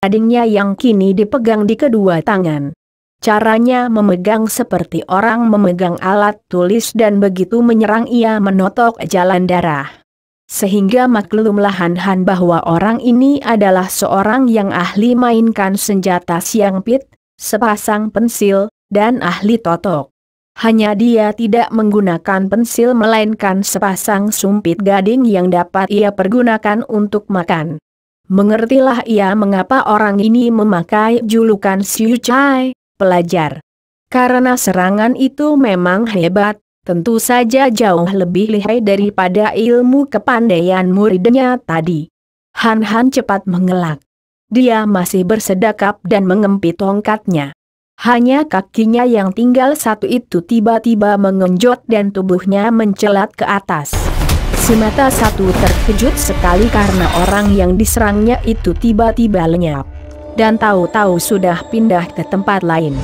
gadingnya yang kini dipegang di kedua tangan. Caranya memegang seperti orang memegang alat tulis dan begitu menyerang ia menotok jalan darah. Sehingga maklumlah Han bahwa orang ini adalah seorang yang ahli mainkan senjata siang pit, sepasang pensil, dan ahli totok. Hanya dia tidak menggunakan pensil melainkan sepasang sumpit gading yang dapat ia pergunakan untuk makan. Mengertilah ia mengapa orang ini memakai julukan Siu Chai, pelajar. Karena serangan itu memang hebat, tentu saja jauh lebih lihai daripada ilmu kepandaian muridnya tadi. Han cepat mengelak. Dia masih bersedekap dan mengempit tongkatnya. Hanya kakinya yang tinggal satu itu tiba-tiba mengenjot dan tubuhnya mencelat ke atas. Si mata satu terkejut sekali karena orang yang diserangnya itu tiba-tiba lenyap. Dan tahu-tahu sudah pindah ke tempat lain.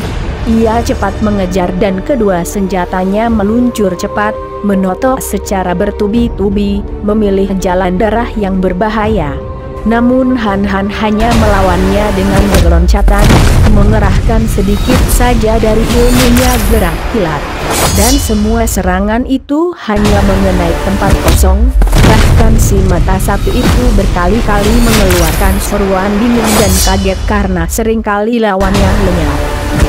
Ia cepat mengejar dan kedua senjatanya meluncur cepat, menotok secara bertubi-tubi, memilih jalan darah yang berbahaya. Namun Han hanya melawannya dengan berloncatan, mengerahkan sedikit saja dari ilmunya gerak kilat. Dan semua serangan itu hanya mengenai tempat kosong, bahkan si mata satu itu berkali-kali mengeluarkan seruan bingung dan kaget karena seringkali lawannya lenyap.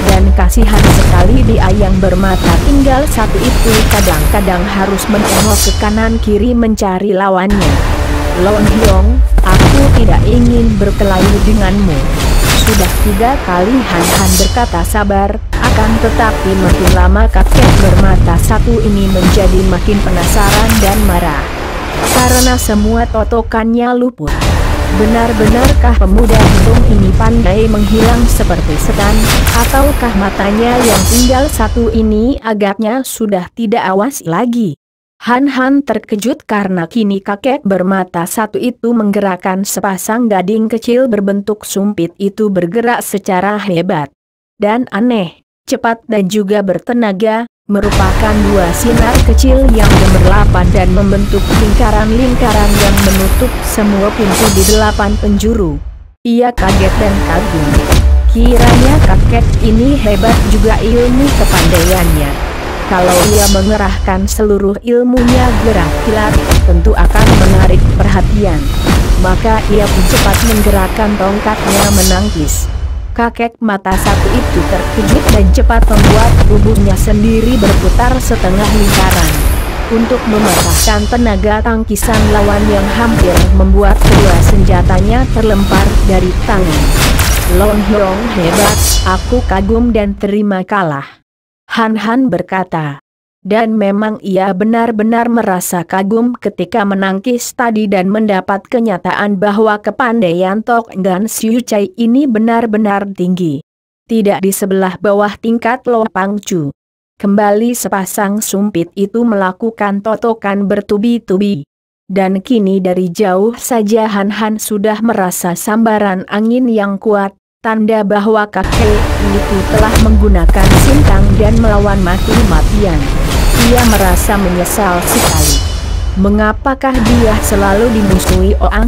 Dan kasihan sekali dia yang bermata tinggal satu itu kadang-kadang harus menengok ke kanan kiri mencari lawannya. Lon Hyong, aku tidak ingin berkelahi denganmu. Sudah 3 kali Han berkata sabar, akan tetapi makin lama kakek bermata satu ini menjadi makin penasaran dan marah. Karena semua totokannya luput. Benar-benarkah pemuda hidung ini pandai menghilang seperti setan, ataukah matanya yang tinggal satu ini agaknya sudah tidak awas lagi? Han terkejut karena kini kakek bermata satu itu menggerakkan sepasang gading kecil berbentuk sumpit itu bergerak secara hebat dan aneh, cepat dan juga bertenaga, merupakan 2 sinar kecil yang gemerlapan dan membentuk lingkaran-lingkaran yang menutup semua pintu di 8 penjuru. Ia kaget dan kagum. Kiranya kakek ini hebat juga ilmu kepandaiannya. Kalau ia mengerahkan seluruh ilmunya gerak kilat, tentu akan menarik perhatian. Maka ia pun cepat menggerakkan tongkatnya menangkis. Kakek mata satu itu terkejut dan cepat membuat tubuhnya sendiri berputar setengah lingkaran. Untuk mematahkan tenaga tangkisan lawan yang hampir membuat kedua senjatanya terlempar dari tangan. Lon Hyong hebat, aku kagum dan terima kalah. Han berkata. Dan memang ia benar-benar merasa kagum ketika menangkis tadi dan mendapat kenyataan bahwa kepandaian Tok Gan Siu Chai ini benar-benar tinggi. Tidak di sebelah bawah tingkat Lo Pang Chu. Kembali sepasang sumpit itu melakukan totokan bertubi-tubi. Dan kini dari jauh saja Han sudah merasa sambaran angin yang kuat, tanda bahwa kakek itu telah menggunakan sintang dan melawan mati-matian. Ia merasa menyesal sekali. Mengapakah dia selalu dimusuhi orang?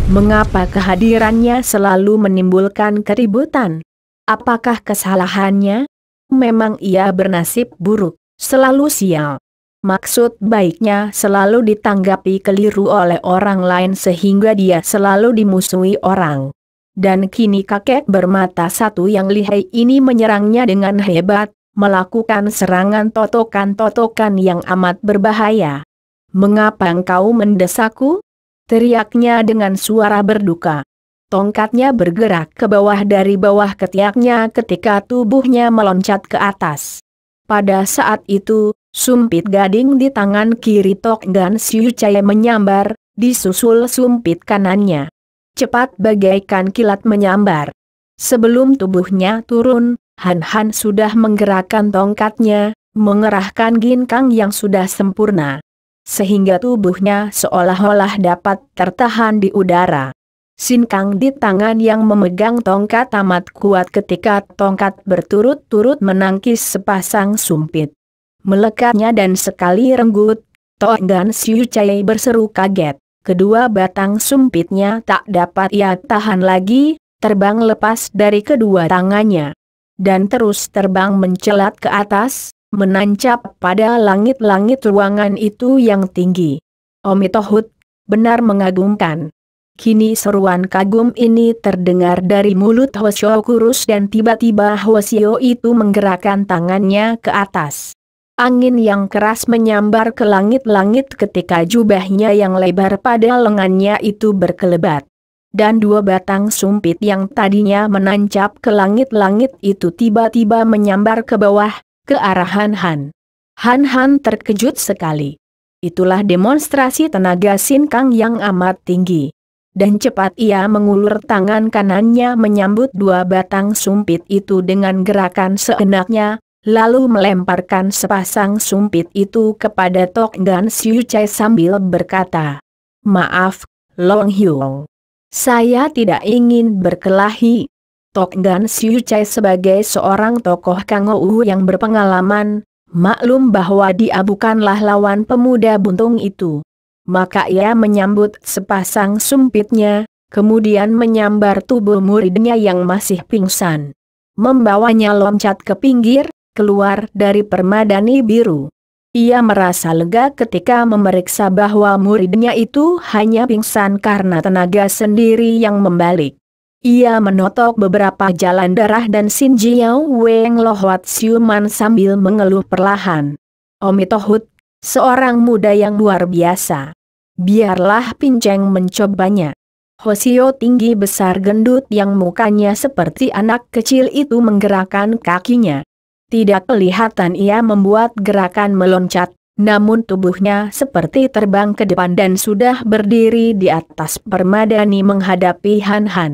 Mengapa kehadirannya selalu menimbulkan keributan? Apakah kesalahannya? Memang ia bernasib buruk, selalu sial. Maksud baiknya selalu ditanggapi keliru oleh orang lain sehingga dia selalu dimusuhi orang. Dan kini kakek bermata satu yang lihai ini menyerangnya dengan hebat, melakukan serangan totokan-totokan yang amat berbahaya. Mengapa engkau mendesakku? Teriaknya dengan suara berduka. Tongkatnya bergerak ke bawah dari bawah ketiaknya ketika tubuhnya meloncat ke atas. Pada saat itu, sumpit gading di tangan kiri Tok Gan Siu Chai menyambar, disusul sumpit kanannya. Cepat bagaikan kilat menyambar. Sebelum tubuhnya turun, Han sudah menggerakkan tongkatnya, mengerahkan ginkang yang sudah sempurna. Sehingga tubuhnya seolah-olah dapat tertahan di udara. Sinkang di tangan yang memegang tongkat amat kuat ketika tongkat berturut-turut menangkis sepasang sumpit. Melekatnya dan sekali renggut, Tok Gan Siu Chai berseru kaget. Kedua batang sumpitnya tak dapat ia tahan lagi, terbang lepas dari kedua tangannya. Dan terus terbang mencelat ke atas, menancap pada langit-langit ruangan itu yang tinggi. Omitohut, benar mengagumkan. Kini seruan kagum ini terdengar dari mulut Hwasyo kurus dan tiba-tiba Hwasyo itu menggerakkan tangannya ke atas. Angin yang keras menyambar ke langit-langit ketika jubahnya yang lebar pada lengannya itu berkelebat. Dan dua batang sumpit yang tadinya menancap ke langit-langit itu tiba-tiba menyambar ke bawah, ke arah Han Han. Han Han terkejut sekali. Itulah demonstrasi tenaga Sin Kang yang amat tinggi. Dan cepat ia mengulur tangan kanannya menyambut dua batang sumpit itu dengan gerakan seenaknya, lalu melemparkan sepasang sumpit itu kepada Tok Gan Siu Chai sambil berkata, "Maaf, Long Hyung. Saya tidak ingin berkelahi." Tok Gan Siu Chai sebagai seorang tokoh Kangou yang berpengalaman, maklum bahwa dia bukanlah lawan pemuda buntung itu. Maka ia menyambut sepasang sumpitnya, kemudian menyambar tubuh muridnya yang masih pingsan. Membawanya loncat ke pinggir, keluar dari permadani biru. Ia merasa lega ketika memeriksa bahwa muridnya itu hanya pingsan karena tenaga sendiri yang membalik. Ia menotok beberapa jalan darah dan Sin Jiao Weng Lohwat Siuman sambil mengeluh perlahan. "Omitohut, seorang muda yang luar biasa. Biarlah Pinceng mencobanya." Hwasyo tinggi besar gendut yang mukanya seperti anak kecil itu menggerakkan kakinya. Tidak kelihatan ia membuat gerakan meloncat, namun tubuhnya seperti terbang ke depan dan sudah berdiri di atas permadani menghadapi Han Han.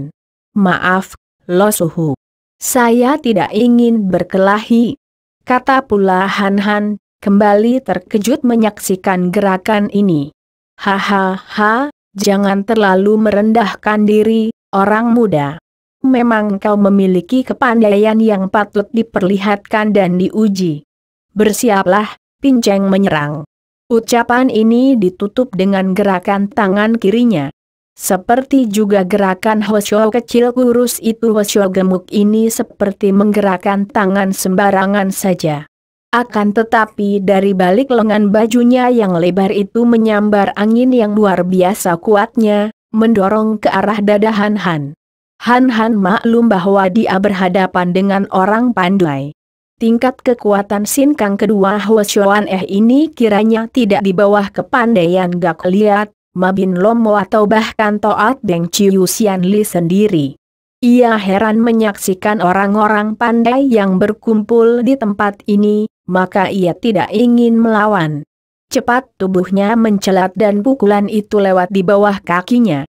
"Maaf, Lo Suhu. Saya tidak ingin berkelahi," kata pula Han Han, kembali terkejut menyaksikan gerakan ini. "Hahaha, jangan terlalu merendahkan diri, orang muda. Memang kau memiliki kepandaian yang patut diperlihatkan dan diuji. Bersiaplah, Pinceng menyerang." Ucapan ini ditutup dengan gerakan tangan kirinya. Seperti juga gerakan Hwasyo kecil kurus itu, Hwasyo gemuk ini seperti menggerakkan tangan sembarangan saja. Akan tetapi dari balik lengan bajunya yang lebar itu menyambar angin yang luar biasa kuatnya, mendorong ke arah dada Han Han. Han Han maklum bahwa dia berhadapan dengan orang pandai. Tingkat kekuatan Sin Kang kedua Hwasyoan ini kiranya tidak di bawah kepandaian Gak Liat, Mabin Lomo atau bahkan Toat Beng Chiu Sian Li sendiri. Ia heran menyaksikan orang-orang pandai yang berkumpul di tempat ini, maka ia tidak ingin melawan. Cepat tubuhnya mencelat dan pukulan itu lewat di bawah kakinya.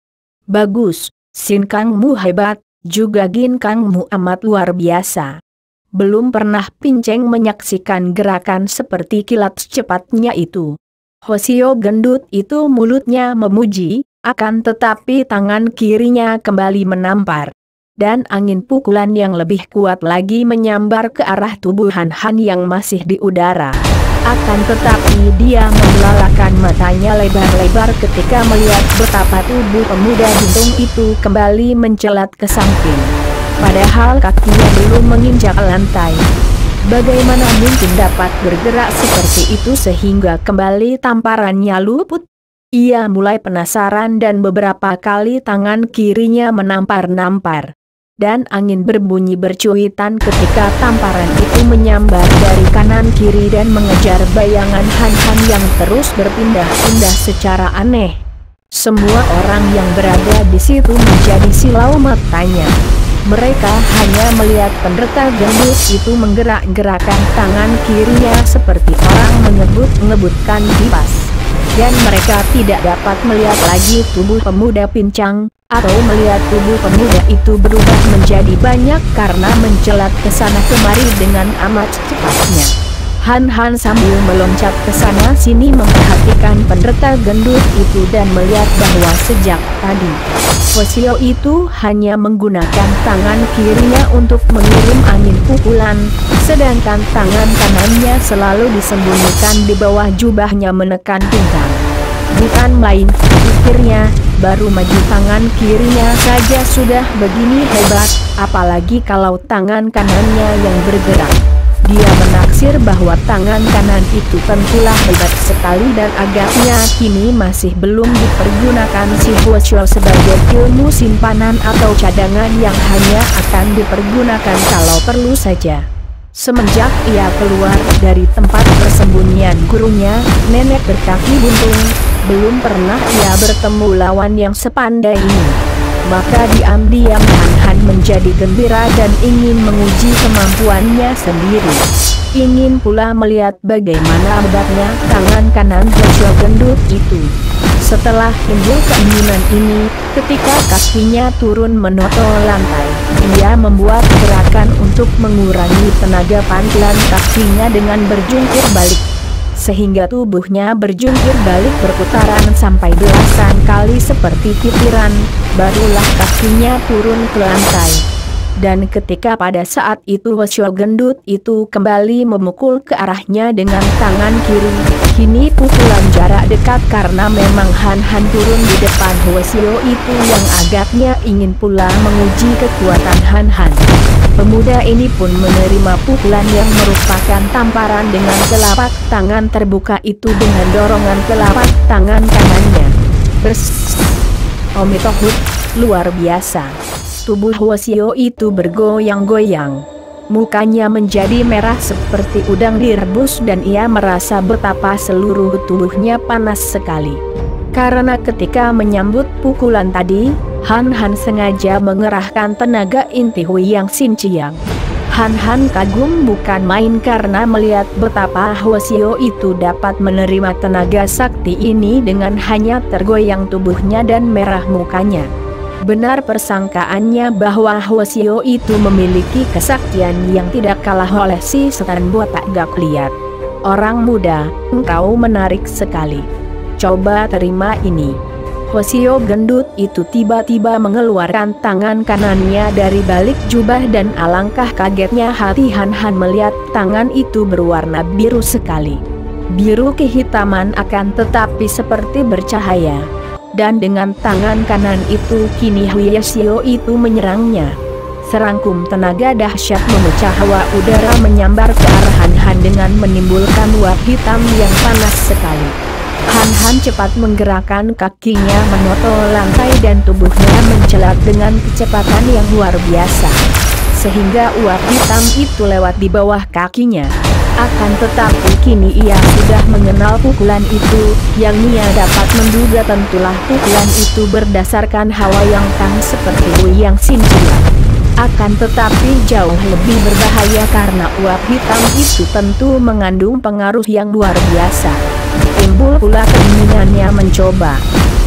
"Bagus, Sin Kangmu hebat, juga Gin Kangmu amat luar biasa." Belum pernah Pinceng menyaksikan gerakan seperti kilat cepatnya itu. Hwasyo gendut itu mulutnya memuji, akan tetapi tangan kirinya kembali menampar. Dan angin pukulan yang lebih kuat lagi menyambar ke arah tubuh Han Han yang masih di udara. Akan tetapi dia membelalakan matanya lebar-lebar ketika melihat betapa tubuh pemuda buntung itu kembali mencelat ke samping. Padahal kakinya belum menginjak lantai. Bagaimana mungkin dapat bergerak seperti itu sehingga kembali tamparannya luput? Ia mulai penasaran dan beberapa kali tangan kirinya menampar-nampar. Dan angin berbunyi bercuitan ketika tamparan itu menyambar dari kanan kiri dan mengejar bayangan Han Han yang terus berpindah-pindah secara aneh. Semua orang yang berada di situ menjadi silau matanya. Mereka hanya melihat penderita gendut itu menggerak-gerakkan tangan kirinya seperti orang mengebut-ngebutkan kipas. Dan mereka tidak dapat melihat lagi tubuh pemuda pincang, atau melihat tubuh pemuda itu berubah menjadi banyak karena mencelat ke sana kemari dengan amat cepatnya. Han Han sambil meloncat ke sana sini memperhatikan penderita gendut itu dan melihat bahwa sejak tadi Hwasyo itu hanya menggunakan tangan kirinya untuk mengirim angin pukulan, sedangkan tangan kanannya selalu disembunyikan di bawah jubahnya menekan pinggang. Bukan main, pikirnya, baru maju tangan kirinya saja sudah begini hebat, apalagi kalau tangan kanannya yang bergerak. Dia menaksir bahwa tangan kanan itu tentulah hebat sekali dan agaknya kini masih belum dipergunakan si Hwasyo sebagai ilmu simpanan atau cadangan yang hanya akan dipergunakan kalau perlu saja. Semenjak ia keluar dari tempat persembunyian gurunya, nenek berkaki buntung, belum pernah ia bertemu lawan yang sepandai ini. Maka diam-diam Han Han menjadi gembira dan ingin menguji kemampuannya sendiri. Ingin pula melihat bagaimana hebatnya tangan kanan Hwasyo gendut itu. Setelah timbul keinginan ini, ketika kakinya turun menotol lantai, ia membuat gerakan untuk mengurangi tenaga pantulan kakinya dengan berjungkir balik. Sehingga tubuhnya berjungkir balik berputaran sampai belasan kali seperti kitiran, barulah kakinya turun ke lantai. Dan ketika pada saat itu Hwasyo gendut itu kembali memukul ke arahnya dengan tangan kiri, kini pukulan jarak dekat karena memang Han Han turun di depan Hwasyo itu yang agaknya ingin pula menguji kekuatan Han Han. Pemuda ini pun menerima pukulan yang merupakan tamparan dengan telapak tangan terbuka itu dengan dorongan telapak tangan kanannya. Omitohut, luar biasa. Tubuh Hwasyo itu bergoyang-goyang. Mukanya menjadi merah seperti udang direbus dan ia merasa betapa seluruh tubuhnya panas sekali. Karena ketika menyambut pukulan tadi, Han Han sengaja mengerahkan tenaga inti Huyang Xinjiang. Han Han kagum bukan main karena melihat betapa Hwasyo itu dapat menerima tenaga sakti ini dengan hanya tergoyang tubuhnya dan merah mukanya. Benar persangkaannya bahwa Hwasyo itu memiliki kesaktian yang tidak kalah oleh si setan botak gak liat. Orang muda, engkau menarik sekali. Coba terima ini. Hwasyo gendut itu tiba-tiba mengeluarkan tangan kanannya dari balik jubah dan alangkah kagetnya hati Han Han melihat tangan itu berwarna biru sekali. Biru kehitaman akan tetapi seperti bercahaya. Dan dengan tangan kanan itu kini Hwasyo itu menyerangnya. Serangkum tenaga dahsyat memecah hawa udara menyambar ke arah Han Han dengan menimbulkan uap hitam yang panas sekali. Han Han cepat menggerakkan kakinya menotol lantai dan tubuhnya mencelat dengan kecepatan yang luar biasa. Sehingga uap hitam itu lewat di bawah kakinya. Akan tetapi kini ia sudah mengenal pukulan itu, yang ia dapat menduga tentulah pukulan itu berdasarkan hawa yang tang seperti Huyang Xinjiang. Akan tetapi jauh lebih berbahaya karena uap hitam itu tentu mengandung pengaruh yang luar biasa. Timbul pula keinginannya mencoba.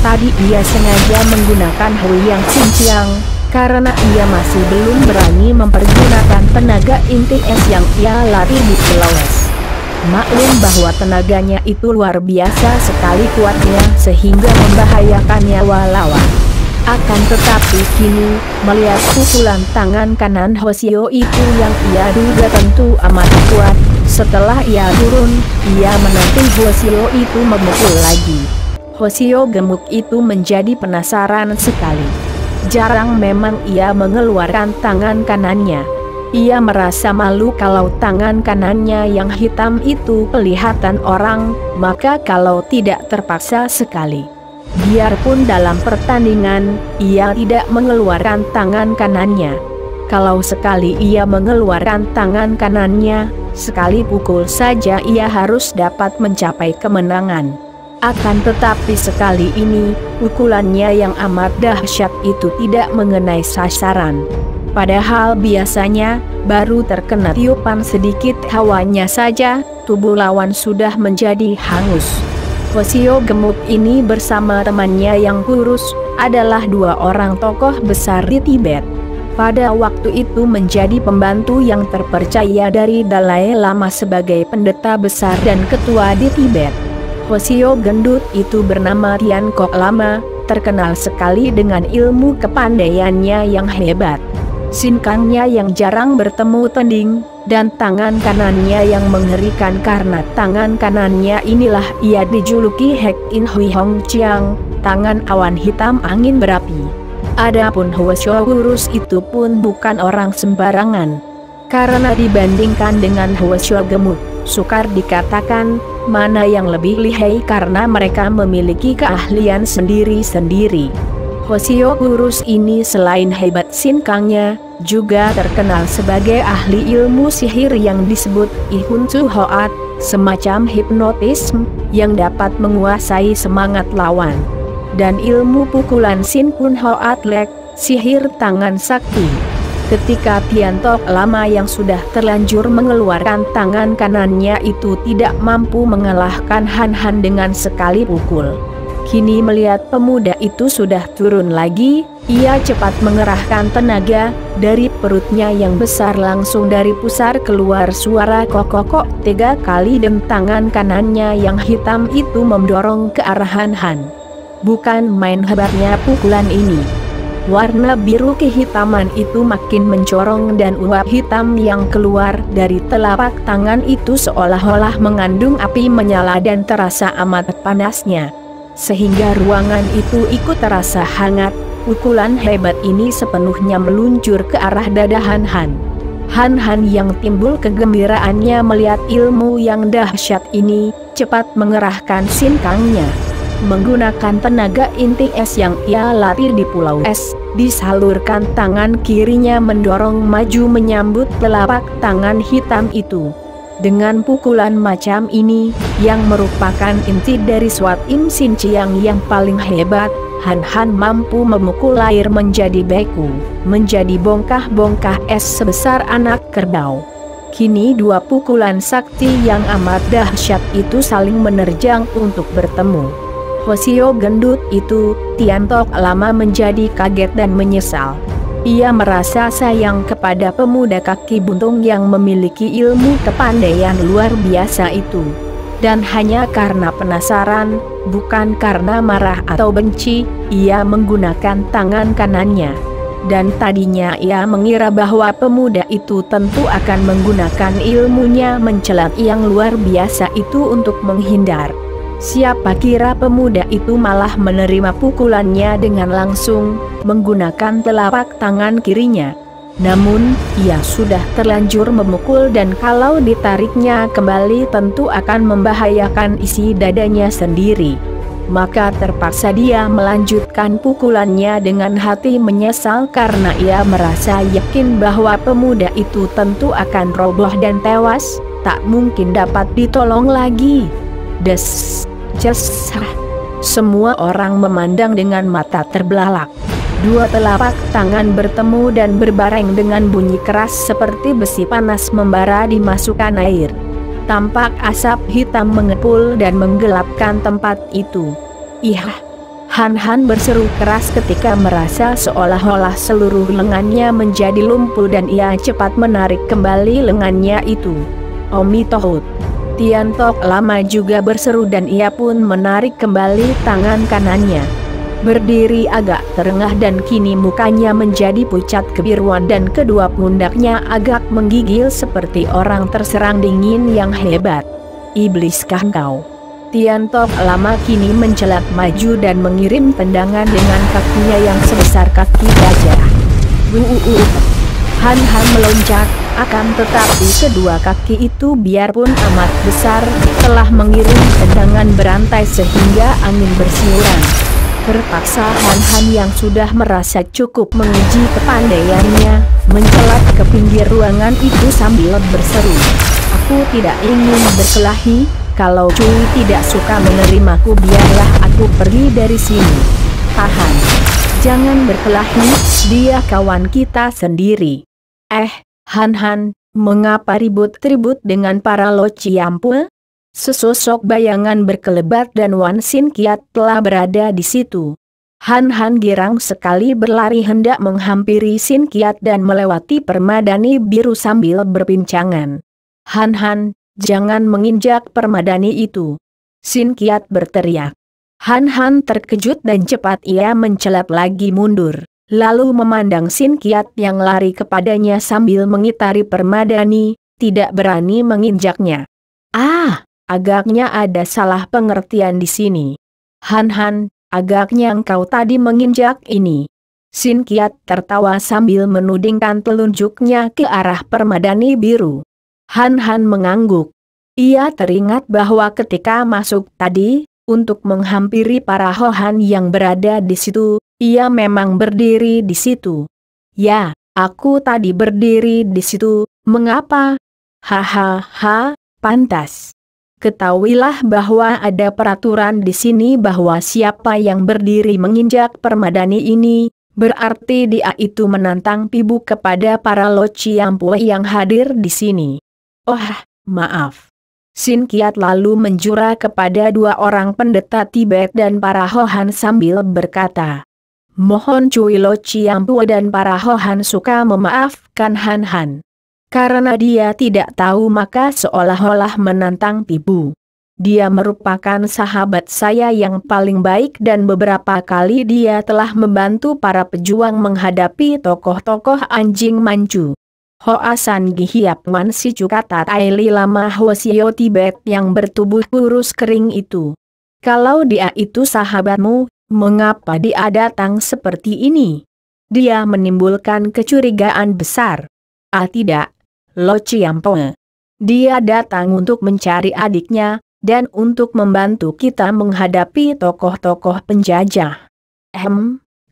Tadi ia sengaja menggunakan Huyang Xinjiang, karena ia masih belum berani mempergunakan tenaga inti es yang ia latih di Pulau Es. Maklum bahwa tenaganya itu luar biasa sekali kuatnya sehingga membahayakan nyawa lawan. Akan tetapi kini, melihat pukulan tangan kanan Hwasyo itu yang ia duga tentu amat kuat, setelah ia turun, ia menanti Hwasyo itu memukul lagi. Hwasyo gemuk itu menjadi penasaran sekali. Jarang memang ia mengeluarkan tangan kanannya. Ia merasa malu kalau tangan kanannya yang hitam itu kelihatan orang, maka kalau tidak terpaksa sekali. Biarpun dalam pertandingan, ia tidak mengeluarkan tangan kanannya. Kalau sekali ia mengeluarkan tangan kanannya, sekali pukul saja ia harus dapat mencapai kemenangan. Akan tetapi sekali ini, pukulannya yang amat dahsyat itu tidak mengenai sasaran. Padahal biasanya, baru terkena tiupan sedikit hawanya saja, tubuh lawan sudah menjadi hangus. Hwasyo gemuk ini bersama temannya yang kurus, adalah dua orang tokoh besar di Tibet. Pada waktu itu menjadi pembantu yang terpercaya dari Dalai Lama sebagai pendeta besar dan ketua di Tibet. Hwasyo gendut itu bernama Tian Kok Lama, terkenal sekali dengan ilmu kepandaiannya yang hebat. Sinkangnya yang jarang bertemu tanding, dan tangan kanannya yang mengerikan karena tangan kanannya inilah ia dijuluki Hek In Hui Hong Chiang, tangan awan hitam angin berapi. Adapun Hwasyo Wurus itu pun bukan orang sembarangan. Karena dibandingkan dengan Hwasyo Gemuk, sukar dikatakan mana yang lebih lihai karena mereka memiliki keahlian sendiri-sendiri. Hwasyo Wurus ini selain hebat sinkangnya, juga terkenal sebagai ahli ilmu sihir yang disebut Ihun Su Hoat, semacam hipnotisme yang dapat menguasai semangat lawan. Dan ilmu pukulan Sin Kun Hoat Lek, sihir tangan sakti. Ketika Tiantok Lama yang sudah terlanjur mengeluarkan tangan kanannya itu tidak mampu mengalahkan Han Han dengan sekali pukul. Kini melihat pemuda itu sudah turun lagi, ia cepat mengerahkan tenaga, dari perutnya yang besar langsung dari pusar keluar suara kokokok 3 kali dan tangan kanannya yang hitam itu mendorong ke arah Han Han. Bukan main hebatnya pukulan ini. Warna biru kehitaman itu makin mencorong dan uap hitam yang keluar dari telapak tangan itu seolah-olah mengandung api menyala dan terasa amat panasnya. Sehingga ruangan itu ikut terasa hangat. Pukulan hebat ini sepenuhnya meluncur ke arah dada Han Han. Han Han yang timbul kegembiraannya melihat ilmu yang dahsyat ini, cepat mengerahkan sinkangnya. Menggunakan tenaga inti es yang ia latih di Pulau Es, disalurkan tangan kirinya mendorong maju menyambut telapak tangan hitam itu. Dengan pukulan macam ini, yang merupakan inti dari Swat Im Sin Chiang yang paling hebat, Han Han mampu memukul air menjadi beku, menjadi bongkah-bongkah es sebesar anak kerbau. Kini 2 pukulan sakti yang amat dahsyat itu saling menerjang untuk bertemu. Hwasyo gendut itu, Tiantok Lama menjadi kaget dan menyesal. Ia merasa sayang kepada pemuda kaki buntung yang memiliki ilmu kepandaian luar biasa itu. Dan hanya karena penasaran, bukan karena marah atau benci, ia menggunakan tangan kanannya. Dan tadinya ia mengira bahwa pemuda itu tentu akan menggunakan ilmunya mencelat yang luar biasa itu untuk menghindar. Siapa kira pemuda itu malah menerima pukulannya dengan langsung, menggunakan telapak tangan kirinya. Namun, ia sudah terlanjur memukul dan kalau ditariknya kembali tentu akan membahayakan isi dadanya sendiri. Maka terpaksa dia melanjutkan pukulannya dengan hati menyesal karena ia merasa yakin bahwa pemuda itu tentu akan roboh dan tewas, tak mungkin dapat ditolong lagi. Des. Cesah. Semua orang memandang dengan mata terbelalak. 2 telapak tangan bertemu dan berbareng dengan bunyi keras seperti besi panas membara dimasukkan air. Tampak asap hitam mengepul dan menggelapkan tempat itu. Iya. Han Han berseru keras ketika merasa seolah-olah seluruh lengannya menjadi lumpuh dan ia cepat menarik kembali lengannya itu. Omi Tohut. Tiantok Lama juga berseru dan ia pun menarik kembali tangan kanannya. Berdiri agak terengah dan kini mukanya menjadi pucat kebiruan dan kedua pundaknya agak menggigil seperti orang terserang dingin yang hebat. Ibliskah kau? Tiantok Lama kini mencelat maju dan mengirim tendangan dengan kakinya yang sebesar kaki gajah. Han Han meloncat, akan tetapi kedua kaki itu biarpun amat besar, telah mengirim tendangan berantai sehingga angin bersiuran. Terpaksa Han Han yang sudah merasa cukup menguji kepandaiannya, mencelat ke pinggir ruangan itu sambil berseru. Aku tidak ingin berkelahi, kalau Cui tidak suka menerimaku biarlah aku pergi dari sini. Tahan. Jangan berkelahi, dia kawan kita sendiri. Han Han, mengapa ribut-ribut dengan para Lo Ciampue? Sesosok bayangan berkelebat dan Wan Sin Kiat telah berada di situ. Han Han girang sekali berlari hendak menghampiri Sin Kiat dan melewati permadani biru sambil berbincangan. Han Han, jangan menginjak permadani itu. Sin Kiat berteriak. Han Han terkejut dan cepat ia mencelat lagi mundur. Lalu memandang Sin Kiat yang lari kepadanya sambil mengitari permadani, tidak berani menginjaknya. Ah, agaknya ada salah pengertian di sini. Han, agaknya engkau tadi menginjak ini. Sin Kiat tertawa sambil menudingkan telunjuknya ke arah permadani biru. Han mengangguk. Ia teringat bahwa ketika masuk tadi, untuk menghampiri para Hohan yang berada di situ, ia memang berdiri di situ. Ya, aku tadi berdiri di situ, mengapa? Hahaha, pantas. Ketahuilah bahwa ada peraturan di sini bahwa siapa yang berdiri menginjak permadani ini, berarti dia itu menantang pibu kepada para Lociampu yang hadir di sini. Oh, maaf. Sin Kiat lalu menjura kepada dua orang pendeta Tibet dan para Hohan sambil berkata, mohon Cui Lociampu dan para Hohan suka memaafkan Han. Karena dia tidak tahu maka seolah-olah menantang Pibu. Dia merupakan sahabat saya yang paling baik dan beberapa kali dia telah membantu para pejuang menghadapi tokoh-tokoh anjing mancu. Hoasan Gihiap Wan si Cukata Taili Lama Hwasyo Tibet yang bertubuh kurus kering itu. Kalau dia itu sahabatmu, mengapa dia datang seperti ini? Dia menimbulkan kecurigaan besar. Ah tidak, Lociampu. Dia datang untuk mencari adiknya, dan untuk membantu kita menghadapi tokoh-tokoh penjajah.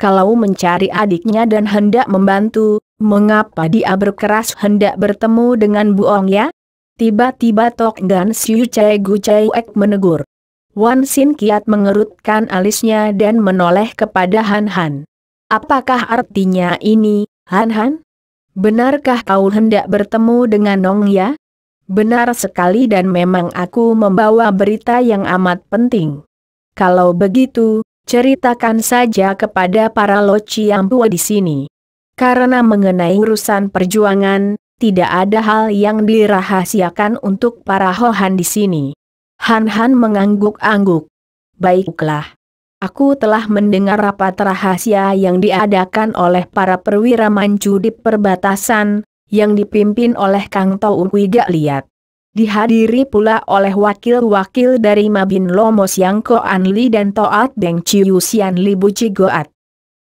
Kalau mencari adiknya dan hendak membantu, mengapa dia berkeras hendak bertemu dengan Buong ya? Tiba-tiba Tok Gan Siu Cai Gu Cai Ek menegur. Wan Sin Kiat mengerutkan alisnya dan menoleh kepada Han. Apakah artinya ini, Han? Benarkah kau hendak bertemu dengan Nong ya? Benar sekali dan memang aku membawa berita yang amat penting. Kalau begitu, ceritakan saja kepada para Lociampu di sini. Karena mengenai urusan perjuangan, tidak ada hal yang dirahasiakan untuk para Hohan di sini. Han mengangguk-angguk. Baiklah. Aku telah mendengar rapat rahasia yang diadakan oleh para perwira Manchu di perbatasan, yang dipimpin oleh Kang Tau Wiga Liat. Dihadiri pula oleh wakil-wakil dari Mabin Lomo Siang Ko Anli dan Toat Beng Chiu Sian Li Buci Goat.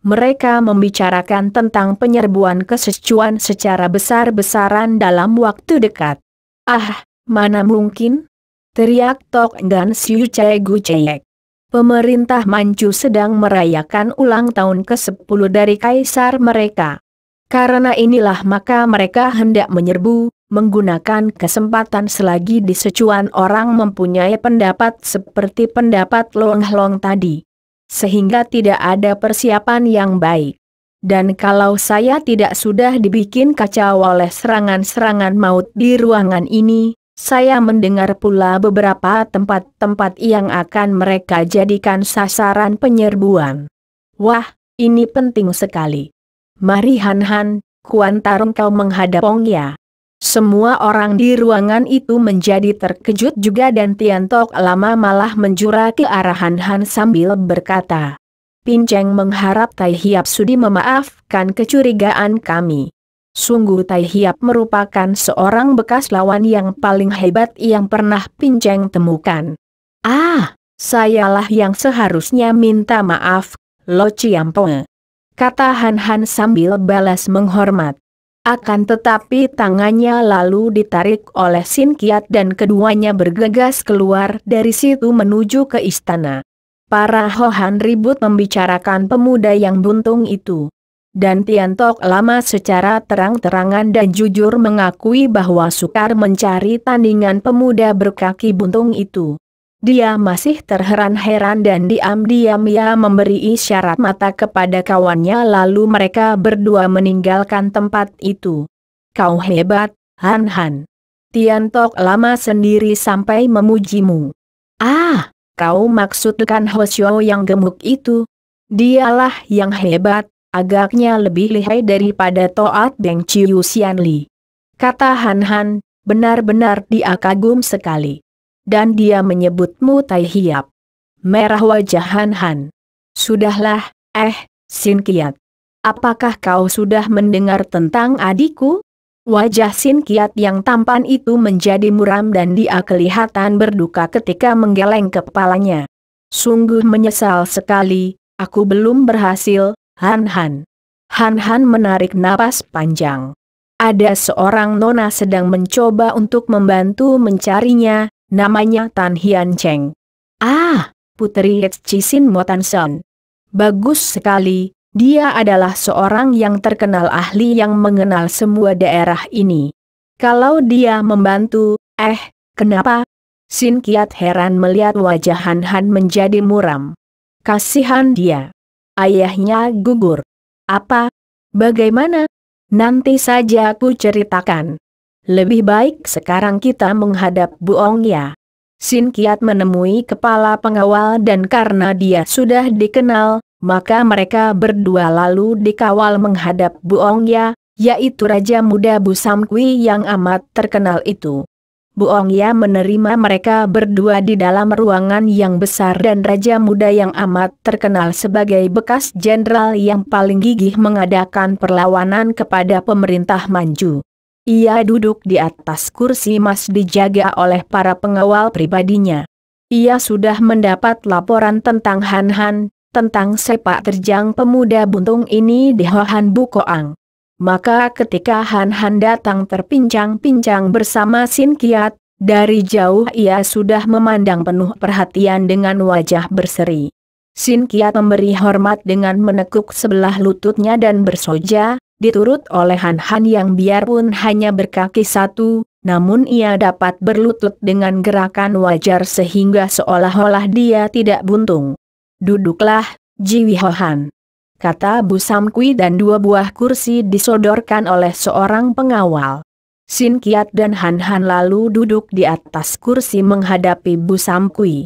Mereka membicarakan tentang penyerbuan kesecuan secara besar-besaran dalam waktu dekat. Ah, mana mungkin? Teriak Tok Gan Siu Cai Gu Cek. Pemerintah Manchu sedang merayakan ulang tahun ke-10 dari kaisar mereka. Karena inilah maka mereka hendak menyerbu, menggunakan kesempatan selagi di Sichuan orang mempunyai pendapat seperti pendapat Long tadi. Sehingga tidak ada persiapan yang baik. Dan kalau saya tidak sudah dibikin kacau oleh serangan-serangan maut di ruangan ini, saya mendengar pula beberapa tempat-tempat yang akan mereka jadikan sasaran penyerbuan. Wah, ini penting sekali. Mari Han, kuantar engkau menghadap Ong ya. Semua orang di ruangan itu menjadi terkejut juga dan Tian Tok Lama malah menjura ke arah Han sambil berkata, Pinceng mengharap Tai Hiap sudi memaafkan kecurigaan kami. Sungguh Tai Hiap merupakan seorang bekas lawan yang paling hebat yang pernah Pinceng temukan. Ah, sayalah yang seharusnya minta maaf, Lociampu. Kata Han sambil balas menghormat. Akan tetapi tangannya lalu ditarik oleh Sin Kiat dan keduanya bergegas keluar dari situ menuju ke istana. Para Hohan ribut membicarakan pemuda yang buntung itu. Dan Tian Tok Lama secara terang-terangan dan jujur mengakui bahwa sukar mencari tandingan pemuda berkaki buntung itu. Dia masih terheran-heran dan diam-diam ia memberi isyarat mata kepada kawannya lalu mereka berdua meninggalkan tempat itu. Kau hebat, Han. Tian Tok Lama sendiri sampai memujimu. Ah, kau maksudkan Hosyo yang gemuk itu? Dialah yang hebat. Agaknya lebih lihai daripada Toat Beng Chiu Sian Li. Kata Han, benar-benar dia kagum sekali. Dan dia menyebutmu Tai Hiap. Merah wajah Han. Sudahlah, Sin Kiat. Apakah kau sudah mendengar tentang adikku? Wajah Sin Kiat yang tampan itu menjadi muram dan dia kelihatan berduka ketika menggeleng kepalanya. Sungguh menyesal sekali, aku belum berhasil, Han Han. Han Han menarik napas panjang. Ada seorang nona sedang mencoba untuk membantu mencarinya, namanya Tan Hian Cheng. Ah, Putri Cisin Motanson. Bagus sekali, dia adalah seorang yang terkenal ahli yang mengenal semua daerah ini. Kalau dia membantu, kenapa? Sin Kiat heran melihat wajah Han Han menjadi muram. Kasihan dia. Ayahnya gugur. Apa? Bagaimana? Nanti saja aku ceritakan. Lebih baik sekarang kita menghadap Bu Ong ya. Sin Kiat menemui kepala pengawal dan karena dia sudah dikenal, maka mereka berdua lalu dikawal menghadap Bu Ong ya, yaitu Raja Muda Bu Sam Kui yang amat terkenal itu. Bu Ong ya menerima mereka berdua di dalam ruangan yang besar dan Raja Muda yang amat terkenal sebagai bekas jenderal yang paling gigih mengadakan perlawanan kepada pemerintah Manchu. Ia duduk di atas kursi emas dijaga oleh para pengawal pribadinya. Ia sudah mendapat laporan tentang Han Han, tentang sepak terjang pemuda buntung ini di Hohan Bukoang. Maka ketika Han Han datang terpincang-pincang bersama Sin Kiat, dari jauh ia sudah memandang penuh perhatian dengan wajah berseri. Sin Kiat memberi hormat dengan menekuk sebelah lututnya dan bersoja, diturut oleh Han Han yang biarpun hanya berkaki satu, namun ia dapat berlutut dengan gerakan wajar sehingga seolah-olah dia tidak buntung. Duduklah, Jiwi Hohan, kata Bu Sam Kui dan dua buah kursi disodorkan oleh seorang pengawal. Sin Kiat dan Han Han lalu duduk di atas kursi menghadapi Bu Sam Kui.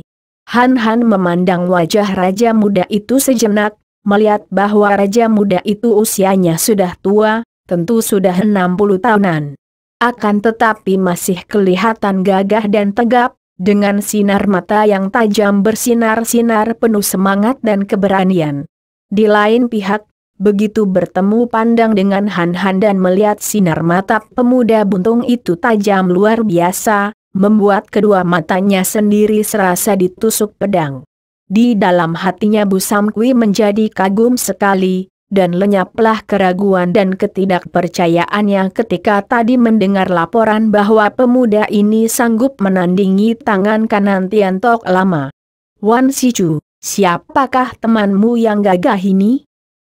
Han Han memandang wajah Raja Muda itu sejenak, melihat bahwa Raja Muda itu usianya sudah tua, tentu sudah 60 tahunan. Akan tetapi masih kelihatan gagah dan tegap, dengan sinar mata yang tajam bersinar-sinar penuh semangat dan keberanian. Di lain pihak, begitu bertemu pandang dengan Han Han dan melihat sinar mata pemuda buntung itu tajam luar biasa, membuat kedua matanya sendiri serasa ditusuk pedang. Di dalam hatinya Bu Sam Kui menjadi kagum sekali, dan lenyaplah keraguan dan ketidakpercayaannya ketika tadi mendengar laporan bahwa pemuda ini sanggup menandingi tangan kanan Tian Tok Lama. Wan Sicu, siapakah temanmu yang gagah ini?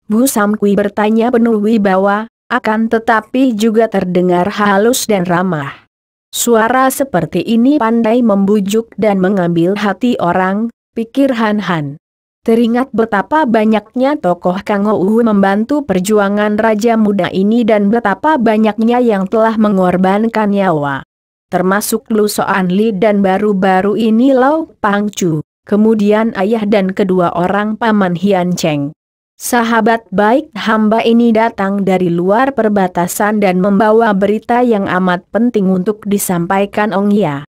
Bu Sam Kui bertanya penuh wibawa, akan tetapi juga terdengar halus dan ramah. Suara seperti ini pandai membujuk dan mengambil hati orang, pikir Han Han. Teringat betapa banyaknya tokoh Kang Ou membantu perjuangan Raja Muda ini dan betapa banyaknya yang telah mengorbankan nyawa. Termasuk Lu Soan Li dan baru-baru ini Lau Pangcu, kemudian ayah dan kedua orang paman Hian Cheng. Sahabat baik hamba ini datang dari luar perbatasan dan membawa berita yang amat penting untuk disampaikan Ong Ya,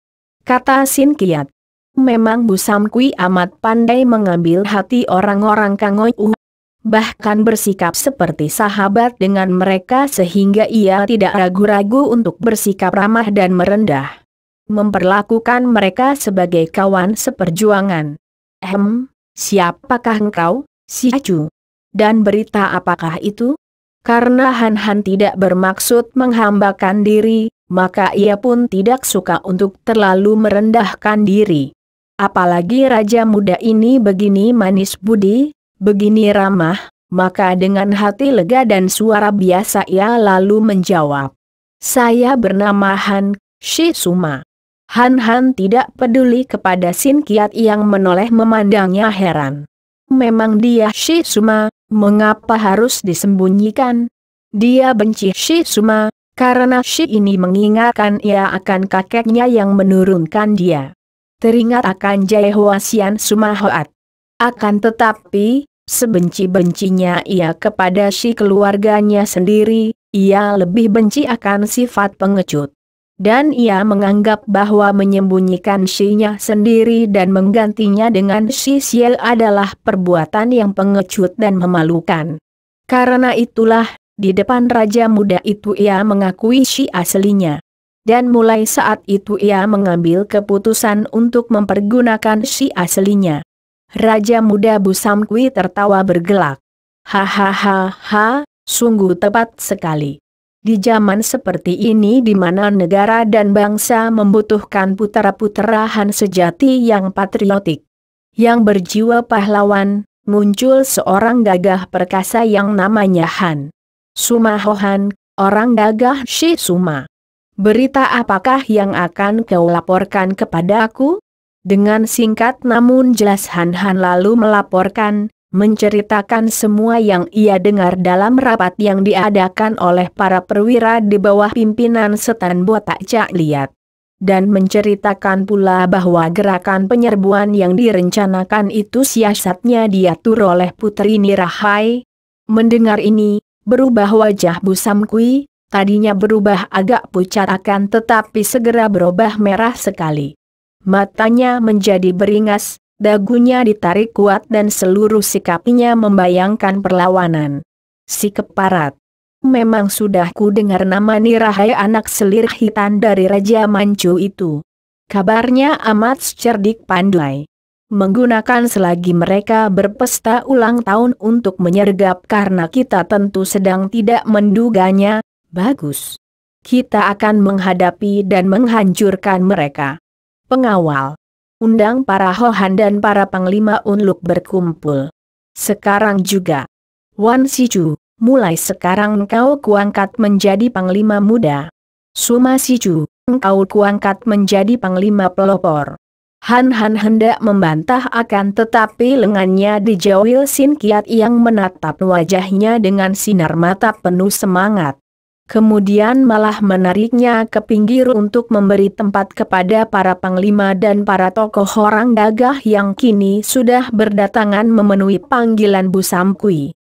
kata Sin Kiat. Memang Bu Sam Kui amat pandai mengambil hati orang-orang Kang Ou, bahkan bersikap seperti sahabat dengan mereka sehingga ia tidak ragu-ragu untuk bersikap ramah dan merendah. Memperlakukan mereka sebagai kawan seperjuangan. Siapakah engkau, Si Acu? Dan berita apakah itu? Karena Han Han tidak bermaksud menghambakan diri, maka ia pun tidak suka untuk terlalu merendahkan diri. Apalagi Raja Muda ini begini manis budi, begini ramah, maka dengan hati lega dan suara biasa ia lalu menjawab. Saya bernama Han, Shi Suma. Han Han tidak peduli kepada Sin Kiat yang menoleh memandangnya heran. Memang dia Shi Suma, mengapa harus disembunyikan? Dia benci Shi Suma, karena Shi ini mengingatkan ia akan kakeknya yang menurunkan dia. Teringat akan Jai Hoa Sian Suma Hoat. Akan tetapi, sebenci-bencinya ia kepada si keluarganya sendiri, ia lebih benci akan sifat pengecut. Dan ia menganggap bahwa menyembunyikan si-nya sendiri dan menggantinya dengan si Siel adalah perbuatan yang pengecut dan memalukan. Karena itulah, Di depan raja muda itu ia mengakui si aslinya. Dan mulai saat itu ia mengambil keputusan untuk mempergunakan si aslinya. Raja muda Busam Kui tertawa bergelak. Hahaha, sungguh tepat sekali. Di zaman seperti ini di mana negara dan bangsa membutuhkan putra-putra Han sejati yang patriotik, yang berjiwa pahlawan, muncul seorang gagah perkasa yang namanya Han Suma Hohan, orang gagah Shi Suma. Berita apakah yang akan kau laporkan kepada aku? Dengan singkat namun jelas Han lalu melaporkan, menceritakan semua yang ia dengar dalam rapat yang diadakan oleh para perwira di bawah pimpinan Setan Botak Cak Liat. Dan menceritakan pula bahwa gerakan penyerbuan yang direncanakan itu siasatnya diatur oleh Putri Nirahai. Mendengar ini, berubah wajah Busam Kui, tadinya berubah agak pucat akan tetapi segera berubah merah sekali. Matanya menjadi beringas, dagunya ditarik kuat dan seluruh sikapnya membayangkan perlawanan. Si keparat. Memang sudah ku dengar nama Nirahai anak selir hitam dari Raja Manchu itu. Kabarnya amat cerdik pandai. Menggunakan selagi mereka berpesta ulang tahun untuk menyergap karena kita tentu sedang tidak menduganya. Bagus. Kita akan menghadapi dan menghancurkan mereka. Pengawal. Undang para Hohan dan para Panglima Unluk berkumpul. Sekarang juga. Wan Sicu, mulai sekarang engkau kuangkat menjadi Panglima Muda. Suma Sicu, engkau kuangkat menjadi Panglima Pelopor. Han hendak membantah akan tetapi lengannya dijawil Sin Kiat yang menatap wajahnya dengan sinar mata penuh semangat. Kemudian malah menariknya ke pinggir untuk memberi tempat kepada para panglima dan para tokoh orang gagah yang kini sudah berdatangan memenuhi panggilan Busam Kui.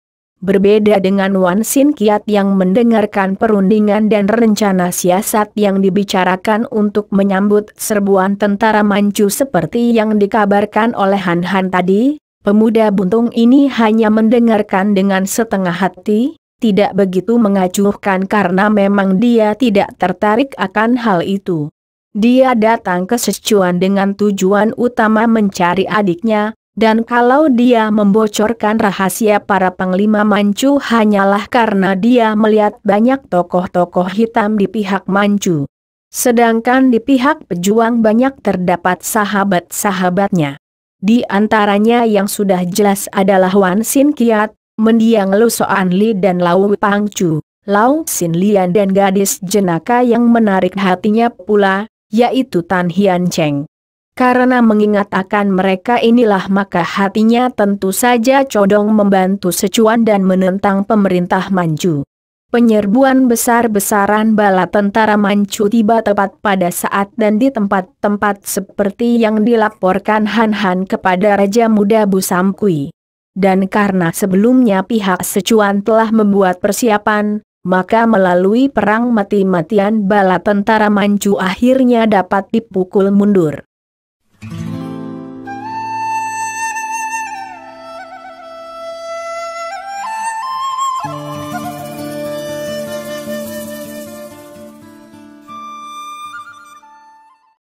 Berbeda dengan Wan Sin Kiat yang mendengarkan perundingan dan rencana siasat yang dibicarakan untuk menyambut serbuan tentara Manchu seperti yang dikabarkan oleh Han tadi, pemuda buntung ini hanya mendengarkan dengan setengah hati. Tidak begitu mengacuhkan karena memang dia tidak tertarik akan hal itu. Dia datang ke Sichuan dengan tujuan utama mencari adiknya, dan kalau dia membocorkan rahasia para panglima Manchu hanyalah karena dia melihat banyak tokoh-tokoh hitam di pihak Manchu. Sedangkan di pihak pejuang banyak terdapat sahabat-sahabatnya. Di antaranya yang sudah jelas adalah Wan Sin Kiat, mendiang Lu Soan Li dan Lau Pangcu, Lau Sin Lian dan gadis jenaka yang menarik hatinya pula, yaitu Tan Hian Cheng. Karena mengingat akan mereka inilah maka hatinya tentu saja condong membantu Sichuan dan menentang pemerintah Manchu. Penyerbuan besar-besaran bala tentara Manchu tiba tepat pada saat dan di tempat-tempat seperti yang dilaporkan Han kepada Raja Muda Busam Kui. Dan karena sebelumnya pihak Sichuan telah membuat persiapan, maka melalui perang mati-matian bala tentara Manchu akhirnya dapat dipukul mundur.